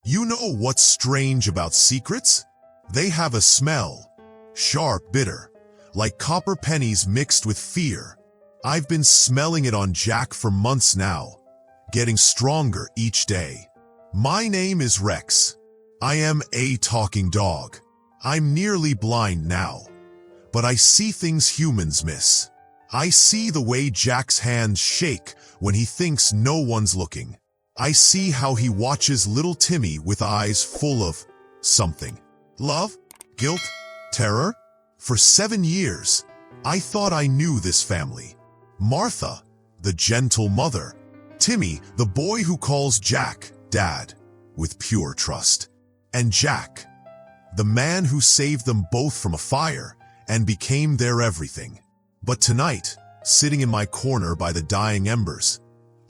You know what's strange about secrets? They have a smell. Sharp, bitter, like copper pennies mixed with fear. I've been smelling it on Jack for months now, getting stronger each day. My name is Rex. I am a talking dog. I'm nearly blind now, but I see things humans miss. I see the way Jack's hands shake when he thinks no one's looking. I see how he watches little Timmy with eyes full of something. Love? Guilt? Terror? For 7 years, I thought I knew this family. Martha, the gentle mother. Timmy, the boy who calls Jack Dad, with pure trust. And Jack, the man who saved them both from a fire and became their everything. But tonight, sitting in my corner by the dying embers,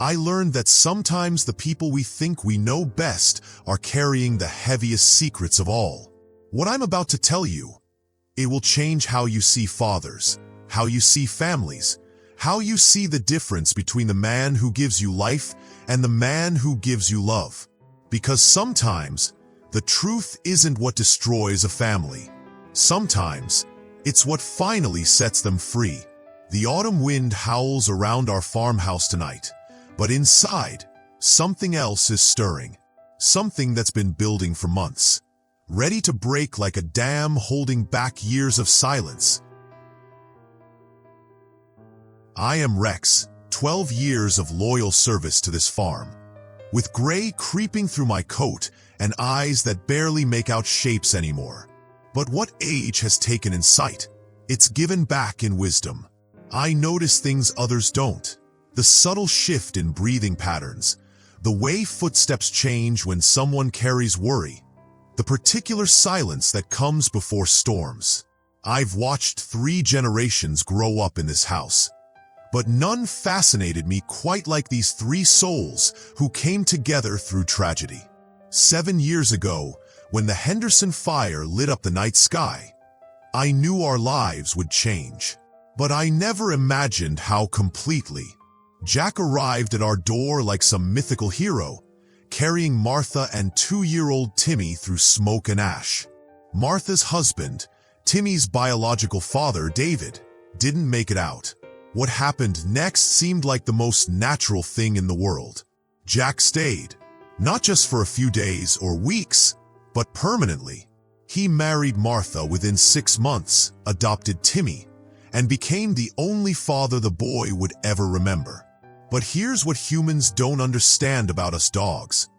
I learned that sometimes the people we think we know best are carrying the heaviest secrets of all. What I'm about to tell you, it will change how you see fathers, how you see families, how you see the difference between the man who gives you life and the man who gives you love. Because sometimes, the truth isn't what destroys a family. Sometimes, it's what finally sets them free. The autumn wind howls around our farmhouse tonight, but inside, something else is stirring. Something that's been building for months, ready to break like a dam holding back years of silence. I am Rex, 12 years of loyal service to this farm, with gray creeping through my coat and eyes that barely make out shapes anymore. But what age has taken in sight, it's given back in wisdom. I notice things others don't. The subtle shift in breathing patterns, the way footsteps change when someone carries worry, the particular silence that comes before storms. I've watched 3 generations grow up in this house, but none fascinated me quite like these 3 souls who came together through tragedy. 7 years ago, when the Henderson fire lit up the night sky, I knew our lives would change. But I never imagined how completely. Jack arrived at our door like some mythical hero, carrying Martha and 2-year-old Timmy through smoke and ash. Martha's husband, Timmy's biological father, David, didn't make it out. What happened next seemed like the most natural thing in the world. Jack stayed, not just for a few days or weeks, but permanently. He married Martha within 6 months, adopted Timmy, and became the only father the boy would ever remember. But here's what humans don't understand about us dogs.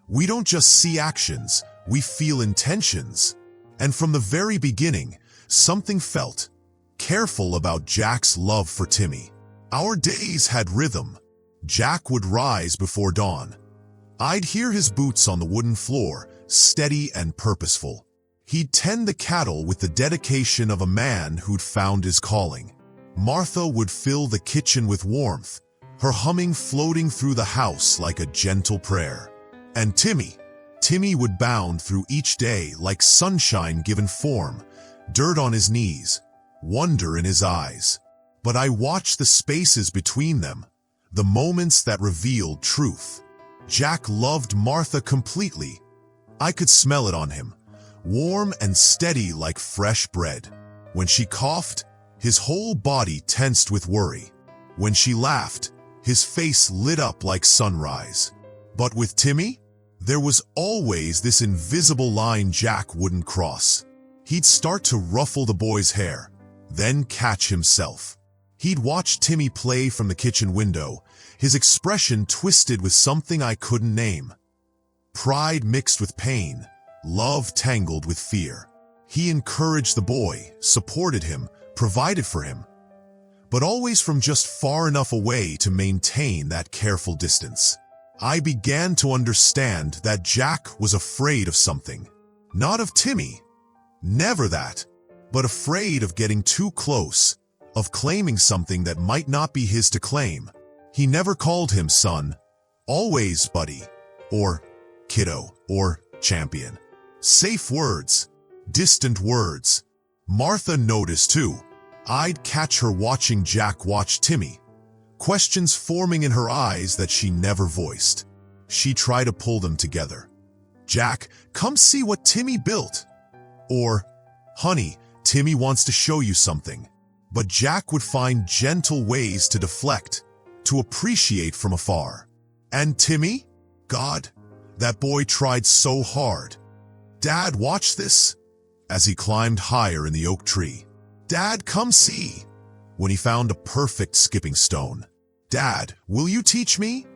We don't just see actions, we feel intentions. And from the very beginning, something felt careful about Jack's love for Timmy. Our days had rhythm. Jack would rise before dawn. I'd hear his boots on the wooden floor, steady and purposeful. He'd tend the cattle with the dedication of a man who'd found his calling. Martha would fill the kitchen with warmth, her humming floating through the house like a gentle prayer. And Timmy would bound through each day like sunshine given form, dirt on his knees, wonder in his eyes. But I watched the spaces between them, the moments that revealed truth. Jack loved Martha completely. I could smell it on him, warm and steady like fresh bread. When she coughed, his whole body tensed with worry. When she laughed, his face lit up like sunrise. But with Timmy, there was always this invisible line Jack wouldn't cross. He'd start to ruffle the boy's hair, then catch himself. He'd watch Timmy play from the kitchen window, his expression twisted with something I couldn't name. Pride mixed with pain, love tangled with fear. He encouraged the boy, supported him, provided for him, but always from just far enough away to maintain that careful distance. I began to understand that Jack was afraid of something. Not of Timmy, never that, but afraid of getting too close, of claiming something that might not be his to claim. He never called him son, always buddy, or kiddo, or champion. Safe words, distant words. Martha noticed too. I'd catch her watching Jack watch Timmy, questions forming in her eyes that she never voiced. She tried to pull them together. "Jack, come see what Timmy built." Or, "Honey, Timmy wants to show you something." But Jack would find gentle ways to deflect, to appreciate from afar. And Timmy? God, that boy tried so hard. "Dad, watch this," as he climbed higher in the oak tree. "Dad, come see," when he found a perfect skipping stone. "Dad, will you teach me?"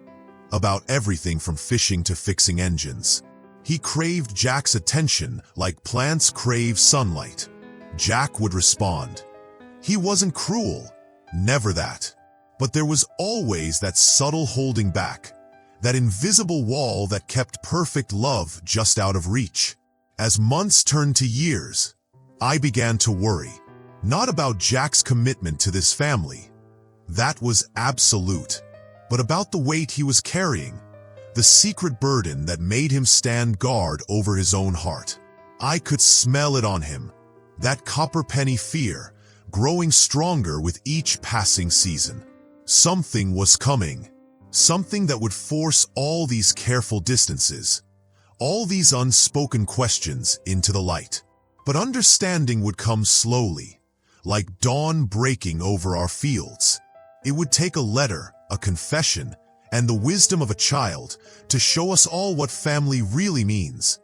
About everything from fishing to fixing engines. He craved Jack's attention like plants crave sunlight. Jack would respond. He wasn't cruel, never that. But there was always that subtle holding back, that invisible wall that kept perfect love just out of reach. As months turned to years, I began to worry. Not about Jack's commitment to this family. That was absolute. But about the weight he was carrying, the secret burden that made him stand guard over his own heart. I could smell it on him, that copper-penny fear, growing stronger with each passing season. Something was coming, something that would force all these careful distances, all these unspoken questions into the light. But understanding would come slowly, like dawn breaking over our fields. It would take a letter, a confession, and the wisdom of a child to show us all what family really means.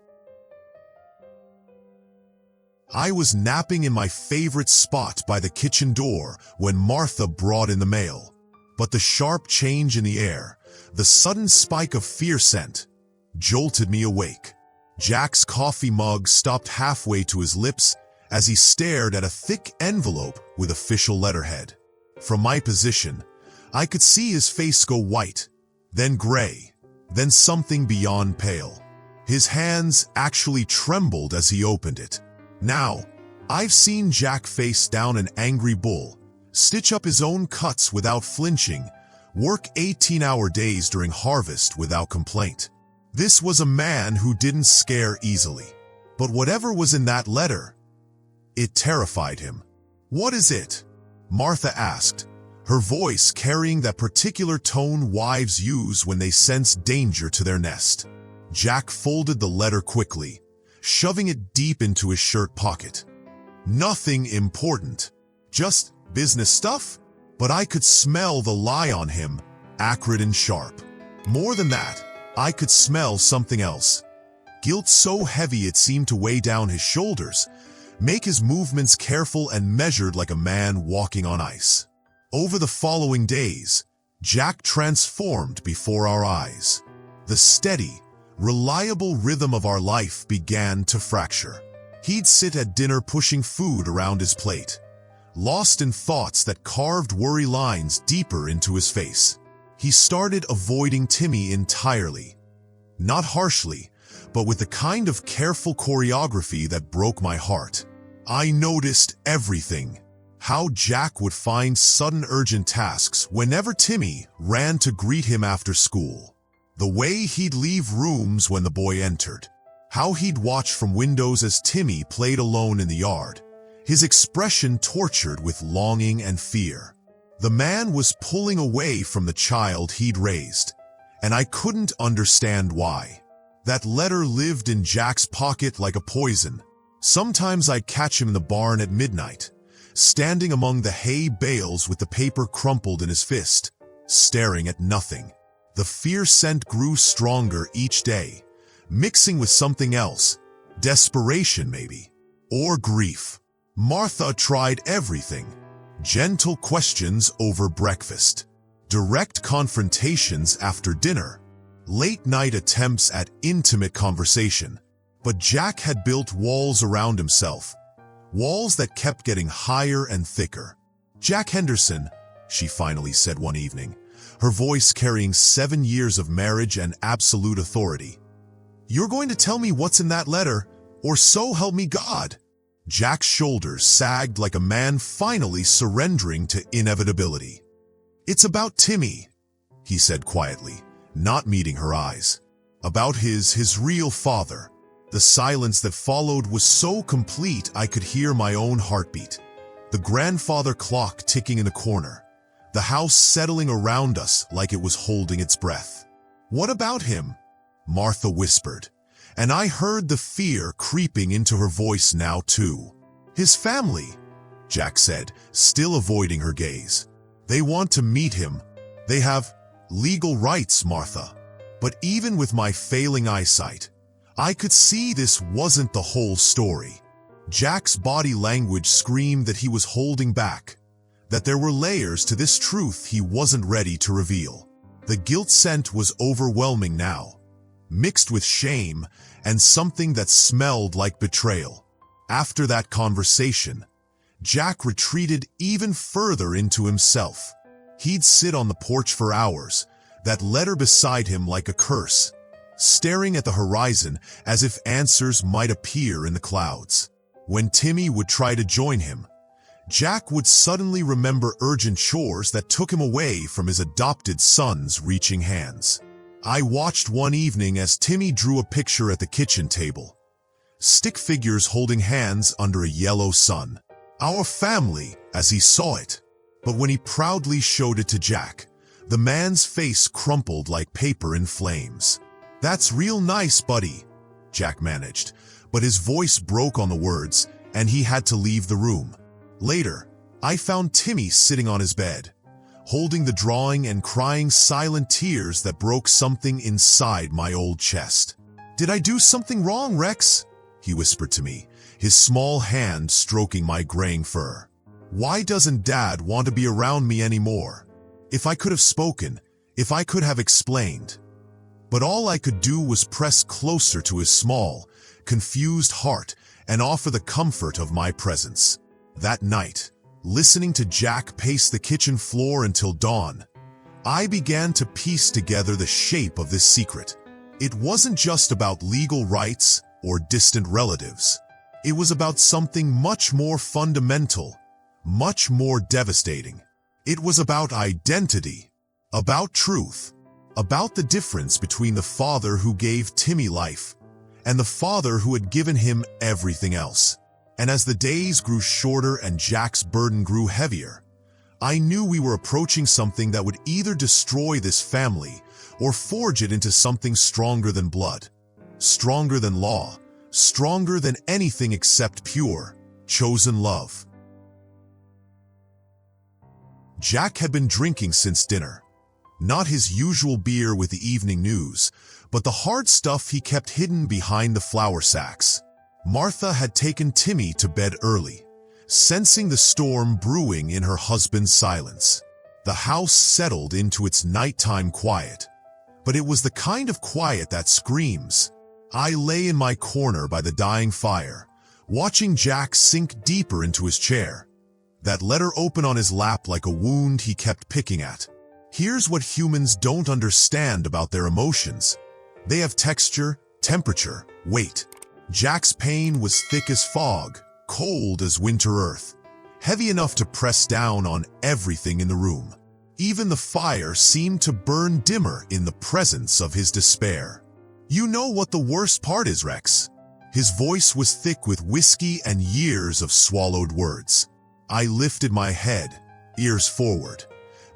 I was napping in my favorite spot by the kitchen door when Martha brought in the mail. But the sharp change in the air, the sudden spike of fear scent, jolted me awake. Jack's coffee mug stopped halfway to his lips as he stared at a thick envelope with official letterhead. From my position, I could see his face go white, then gray, then something beyond pale. His hands actually trembled as he opened it. Now, I've seen Jack face down an angry bull, stitch up his own cuts without flinching, work 18-hour days during harvest without complaint. This was a man who didn't scare easily. But whatever was in that letter, it terrified him. "What is it?" Martha asked, her voice carrying that particular tone wives use when they sense danger to their nest. Jack folded the letter quickly, shoving it deep into his shirt pocket. "Nothing important, just business stuff?" But I could smell the lie on him, acrid and sharp. More than that, I could smell something else. Guilt so heavy it seemed to weigh down his shoulders, make his movements careful and measured like a man walking on ice. Over the following days, Jack transformed before our eyes. The steady, reliable rhythm of our life began to fracture. He'd sit at dinner pushing food around his plate, lost in thoughts that carved worry lines deeper into his face. He started avoiding Timmy entirely. Not harshly, but with the kind of careful choreography that broke my heart. I noticed everything. How Jack would find sudden urgent tasks whenever Timmy ran to greet him after school. The way he'd leave rooms when the boy entered. How he'd watch from windows as Timmy played alone in the yard, his expression tortured with longing and fear. The man was pulling away from the child he'd raised, and I couldn't understand why. That letter lived in Jack's pocket like a poison. Sometimes I'd catch him in the barn at midnight, standing among the hay bales with the paper crumpled in his fist, staring at nothing. The fear scent grew stronger each day, mixing with something else, desperation maybe, or grief. Martha tried everything. Gentle questions over breakfast, direct confrontations after dinner, late-night attempts at intimate conversation. But Jack had built walls around himself, walls that kept getting higher and thicker. "Jack Henderson," she finally said one evening, her voice carrying 7 years of marriage and absolute authority. "You're going to tell me what's in that letter, or so help me God." Jack's shoulders sagged like a man finally surrendering to inevitability. "It's about Timmy," he said quietly, not meeting her eyes. "About his real father." The silence that followed was so complete I could hear my own heartbeat. The grandfather clock ticking in the corner, the house settling around us like it was holding its breath. "What about him?" Martha whispered, and I heard the fear creeping into her voice now too. "His family," Jack said, still avoiding her gaze. "They want to meet him. They have legal rights, Martha." But even with my failing eyesight, I could see this wasn't the whole story. Jack's body language screamed that he was holding back, that there were layers to this truth he wasn't ready to reveal. The guilt scent was overwhelming now, mixed with shame and something that smelled like betrayal. After that conversation, Jack retreated even further into himself. He'd sit on the porch for hours, that letter beside him like a curse, staring at the horizon as if answers might appear in the clouds. When Timmy would try to join him, Jack would suddenly remember urgent chores that took him away from his adopted son's reaching hands. I watched one evening as Timmy drew a picture at the kitchen table, stick figures holding hands under a yellow sun. Our family, as he saw it. But when he proudly showed it to Jack, the man's face crumpled like paper in flames. "That's real nice, buddy," Jack managed, but his voice broke on the words, and he had to leave the room. Later, I found Timmy sitting on his bed, holding the drawing and crying silent tears that broke something inside my old chest. "Did I do something wrong, Rex?" he whispered to me, his small hand stroking my graying fur. "Why doesn't Dad want to be around me anymore? If I could have spoken, if I could have explained." But all I could do was press closer to his small, confused heart and offer the comfort of my presence. That night, listening to Jack pace the kitchen floor until dawn, I began to piece together the shape of this secret. It wasn't just about legal rights or distant relatives. It was about something much more fundamental, much more devastating. It was about identity, about truth, about the difference between the father who gave Timmy life and the father who had given him everything else. And as the days grew shorter and Jack's burden grew heavier, I knew we were approaching something that would either destroy this family or forge it into something stronger than blood, stronger than law, stronger than anything except pure, chosen love. Jack had been drinking since dinner. Not his usual beer with the evening news, but the hard stuff he kept hidden behind the flour sacks. Martha had taken Timmy to bed early, sensing the storm brewing in her husband's silence. The house settled into its nighttime quiet, but it was the kind of quiet that screams. I lay in my corner by the dying fire, watching Jack sink deeper into his chair, that letter open on his lap like a wound he kept picking at. Here's what humans don't understand about their emotions. They have texture, temperature, weight. Jack's pain was thick as fog, cold as winter earth, heavy enough to press down on everything in the room. Even the fire seemed to burn dimmer in the presence of his despair. "You know what the worst part is, Rex?" His voice was thick with whiskey and years of swallowed words. I lifted my head, ears forward,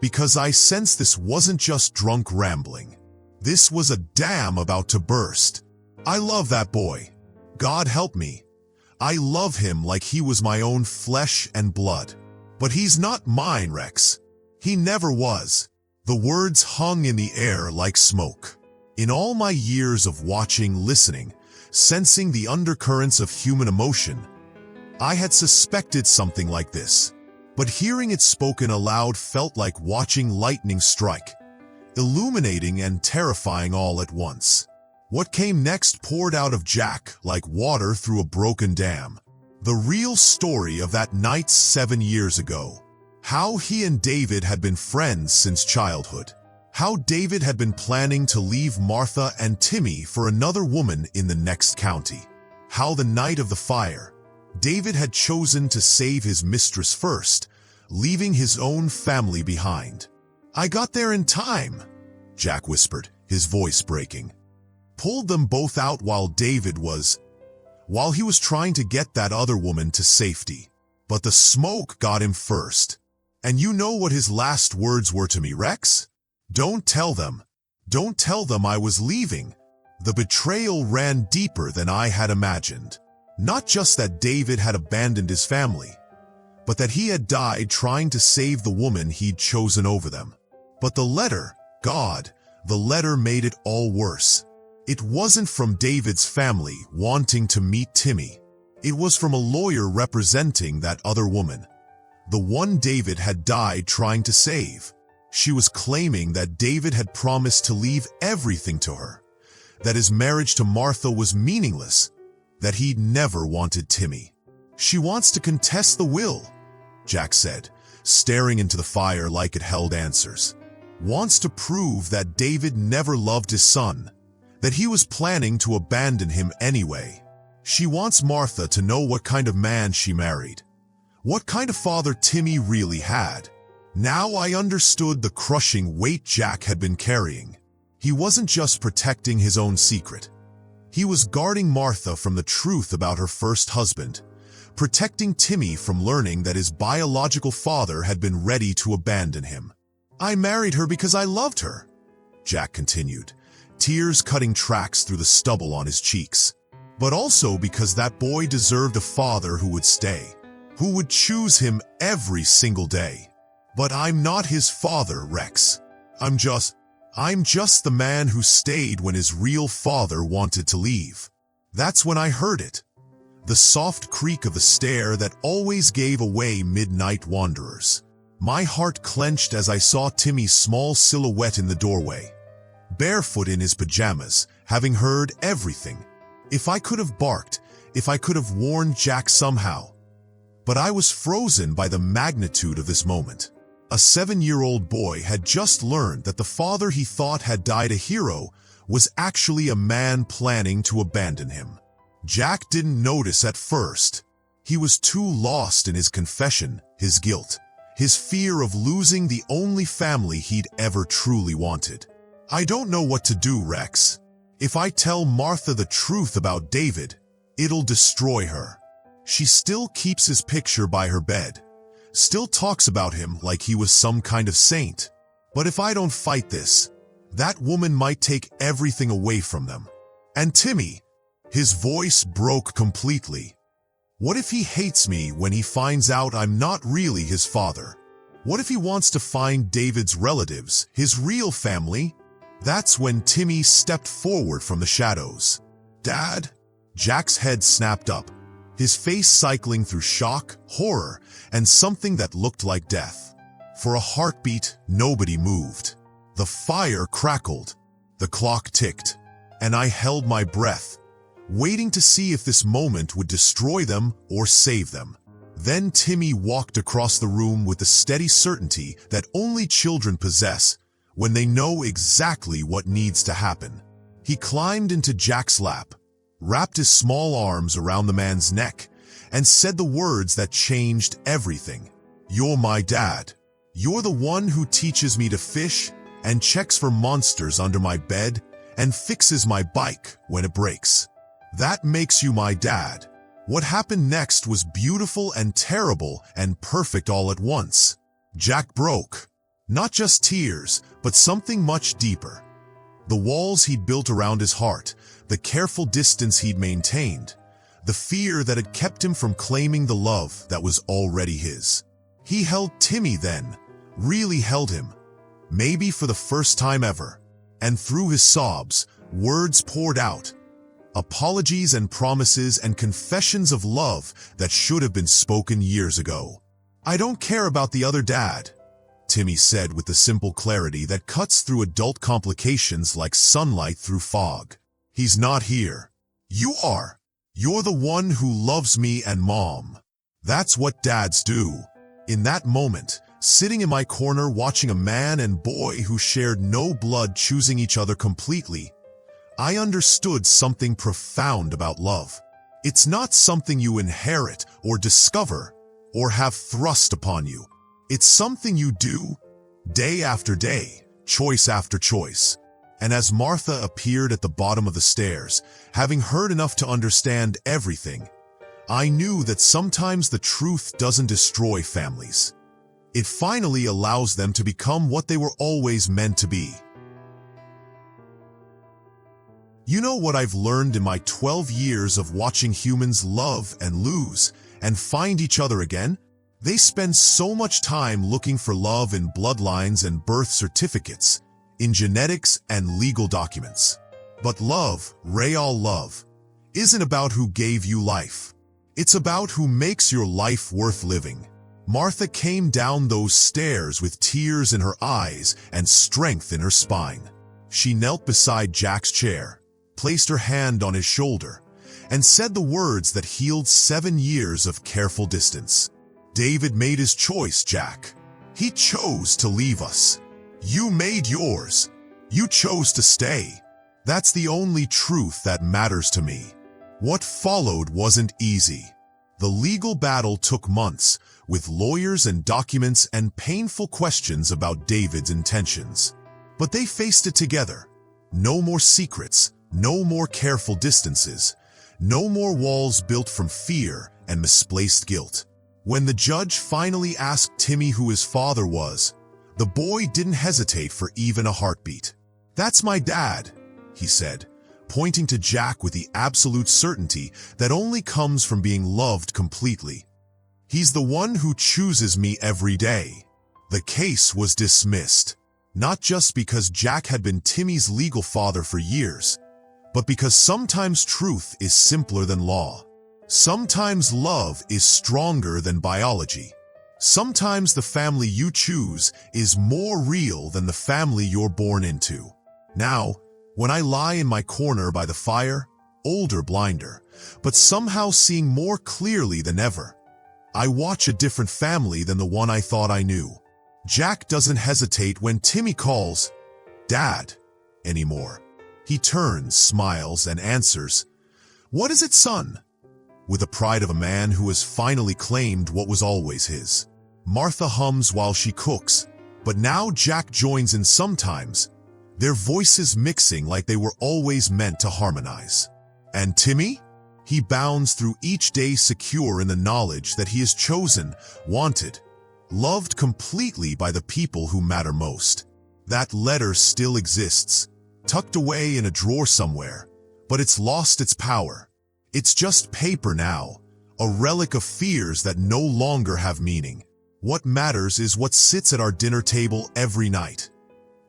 because I sensed this wasn't just drunk rambling. This was a dam about to burst. "I love that boy. God help me. I love him like he was my own flesh and blood. But he's not mine, Rex. He never was." The words hung in the air like smoke. In all my years of watching, listening, sensing the undercurrents of human emotion, I had suspected something like this. But hearing it spoken aloud felt like watching lightning strike, illuminating and terrifying all at once. What came next poured out of Jack like water through a broken dam. The real story of that night 7 years ago. How he and David had been friends since childhood. How David had been planning to leave Martha and Timmy for another woman in the next county. How the night of the fire, David had chosen to save his mistress first, leaving his own family behind. "I got there in time," Jack whispered, his voice breaking. "Pulled them both out while he was trying to get that other woman to safety. But the smoke got him first. And you know what his last words were to me, Rex? 'Don't tell them. Don't tell them I was leaving.' The betrayal ran deeper than I had imagined. Not just that David had abandoned his family, but that he had died trying to save the woman he'd chosen over them. But the letter, God, the letter made it all worse. It wasn't from David's family wanting to meet Timmy. It was from a lawyer representing that other woman, the one David had died trying to save. She was claiming that David had promised to leave everything to her, that his marriage to Martha was meaningless, that he'd never wanted Timmy. She wants to contest the will, Jack said, staring into the fire like it held answers. Wants to prove that David never loved his son, that he was planning to abandon him anyway. She wants Martha to know what kind of man she married, what kind of father Timmy really had. Now I understood the crushing weight Jack had been carrying. He wasn't just protecting his own secret. He was guarding Martha from the truth about her first husband, protecting Timmy from learning that his biological father had been ready to abandon him. I married her because I loved her, Jack continued, tears cutting tracks through the stubble on his cheeks. But also because that boy deserved a father who would stay, who would choose him every single day. But I'm not his father, Rex. I'm just the man who stayed when his real father wanted to leave. That's when I heard it. The soft creak of the stair that always gave away midnight wanderers. My heart clenched as I saw Timmy's small silhouette in the doorway, barefoot in his pajamas, having heard everything. If I could have barked, if I could have warned Jack somehow. But I was frozen by the magnitude of this moment. A 7-year-old boy had just learned that the father he thought had died a hero was actually a man planning to abandon him. Jack didn't notice at first. He was too lost in his confession, his guilt, his fear of losing the only family he'd ever truly wanted. I don't know what to do, Rex. If I tell Martha the truth about David, it'll destroy her. She still keeps his picture by her bed, still talks about him like he was some kind of saint. But if I don't fight this, that woman might take everything away from them. And Timmy, his voice broke completely. What if he hates me when he finds out I'm not really his father? What if he wants to find David's relatives, his real family? That's when Timmy stepped forward from the shadows. Dad? Jack's head snapped up, his face cycling through shock, horror, and something that looked like death. For a heartbeat, nobody moved. The fire crackled, the clock ticked, and I held my breath, waiting to see if this moment would destroy them or save them. Then Timmy walked across the room with the steady certainty that only children possess when they know exactly what needs to happen. He climbed into Jack's lap, wrapped his small arms around the man's neck, and said the words that changed everything. You're my dad. You're the one who teaches me to fish and checks for monsters under my bed and fixes my bike when it breaks. That makes you my dad. What happened next was beautiful and terrible and perfect all at once. Jack broke. Not just tears, but something much deeper. The walls he'd built around his heart, the careful distance he'd maintained, the fear that had kept him from claiming the love that was already his. He held Timmy then, really held him, maybe for the first time ever. And through his sobs, words poured out. Apologies and promises and confessions of love that should have been spoken years ago. I don't care about the other dad, Timmy said with the simple clarity that cuts through adult complications like sunlight through fog. He's not here. You are. You're the one who loves me and Mom. That's what dads do. In that moment, sitting in my corner watching a man and boy who shared no blood choosing each other completely, I understood something profound about love. It's not something you inherit or discover or have thrust upon you. It's something you do, day after day, choice after choice. And as Martha appeared at the bottom of the stairs, having heard enough to understand everything, I knew that sometimes the truth doesn't destroy families. It finally allows them to become what they were always meant to be. You know what I've learned in my 12 years of watching humans love and lose and find each other again? They spend so much time looking for love in bloodlines and birth certificates, in genetics and legal documents. But love, real love, isn't about who gave you life. It's about who makes your life worth living. Martha came down those stairs with tears in her eyes and strength in her spine. She knelt beside Jack's chair, placed her hand on his shoulder, and said the words that healed 7 years of careful distance. David made his choice, Jack. He chose to leave us. You made yours. You chose to stay. That's the only truth that matters to me. What followed wasn't easy. The legal battle took months, with lawyers and documents and painful questions about David's intentions. But they faced it together. No more secrets, no more careful distances, no more walls built from fear and misplaced guilt. When the judge finally asked Timmy who his father was, the boy didn't hesitate for even a heartbeat. "That's my dad," he said, pointing to Jack with the absolute certainty that only comes from being loved completely. "He's the one who chooses me every day." The case was dismissed, not just because Jack had been Timmy's legal father for years, but because sometimes truth is simpler than law. Sometimes love is stronger than biology. Sometimes the family you choose is more real than the family you're born into. Now, when I lie in my corner by the fire, older, blinder, but somehow seeing more clearly than ever, I watch a different family than the one I thought I knew. Jack doesn't hesitate when Timmy calls, "Dad," anymore. He turns, smiles, and answers, "What is it, son?" with the pride of a man who has finally claimed what was always his. Martha hums while she cooks, but now Jack joins in sometimes, their voices mixing like they were always meant to harmonize. And Timmy? He bounds through each day secure in the knowledge that he is chosen, wanted, loved completely by the people who matter most. That letter still exists, tucked away in a drawer somewhere, but it's lost its power. It's just paper now, a relic of fears that no longer have meaning. What matters is what sits at our dinner table every night.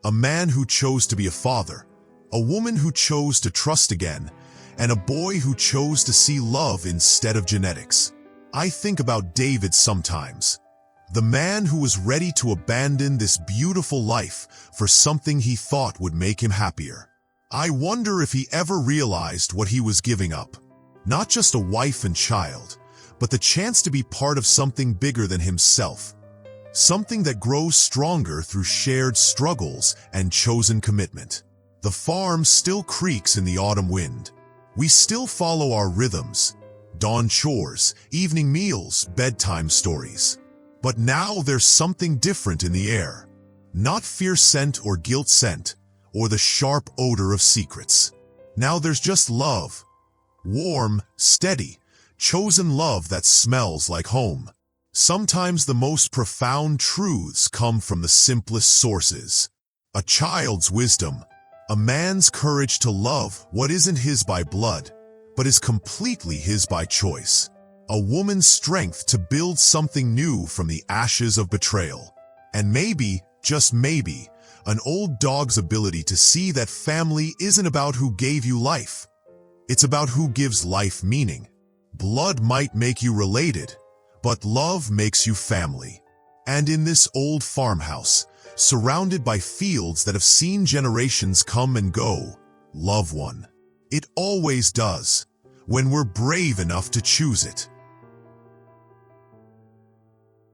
A man who chose to be a father, a woman who chose to trust again, and a boy who chose to see love instead of genetics. I think about David sometimes, the man who was ready to abandon this beautiful life for something he thought would make him happier. I wonder if he ever realized what he was giving up. Not just a wife and child, but the chance to be part of something bigger than himself. Something that grows stronger through shared struggles and chosen commitment. The farm still creaks in the autumn wind. We still follow our rhythms, dawn chores, evening meals, bedtime stories. But now there's something different in the air. Not fear scent or guilt scent, or the sharp odor of secrets. Now there's just love. Warm, steady, chosen love that smells like home. Sometimes the most profound truths come from the simplest sources. A child's wisdom, a man's courage to love what isn't his by blood, but is completely his by choice. A woman's strength to build something new from the ashes of betrayal. And maybe, just maybe, an old dog's ability to see that family isn't about who gave you life. It's about who gives life meaning. Blood might make you related, but love makes you family. And in this old farmhouse, surrounded by fields that have seen generations come and go, love one. It always does, when we're brave enough to choose it.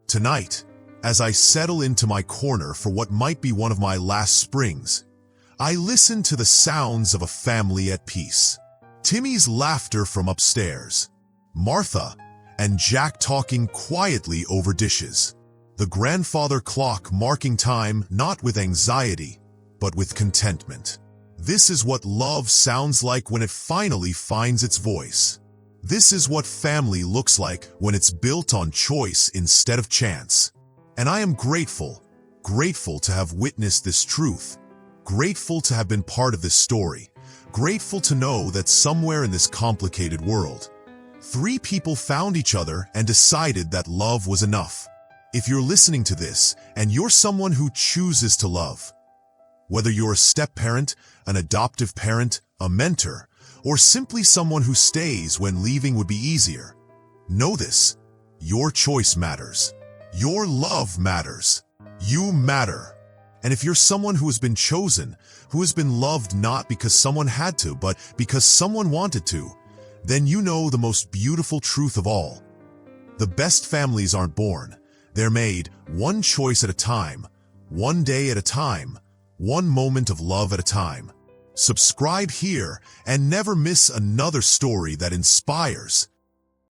Tonight, as I settle into my corner for what might be one of my last springs, I listen to the sounds of a family at peace. Timmy's laughter from upstairs, Martha and Jack talking quietly over dishes, the grandfather clock marking time not with anxiety, but with contentment. This is what love sounds like when it finally finds its voice. This is what family looks like when it's built on choice instead of chance. And I am grateful to have witnessed this truth, grateful to have been part of this story, grateful to know that somewhere in this complicated world, 3 people found each other and decided that love was enough. If you're listening to this and you're someone who chooses to love, whether you're a step-parent, an adoptive parent, a mentor, or simply someone who stays when leaving would be easier, know this: your choice matters. Your love matters. You matter. And if you're someone who has been chosen, who has been loved not because someone had to, but because someone wanted to, then you know the most beautiful truth of all. The best families aren't born. They're made one choice at a time, one day at a time, one moment of love at a time. Subscribe here and never miss another story that inspires,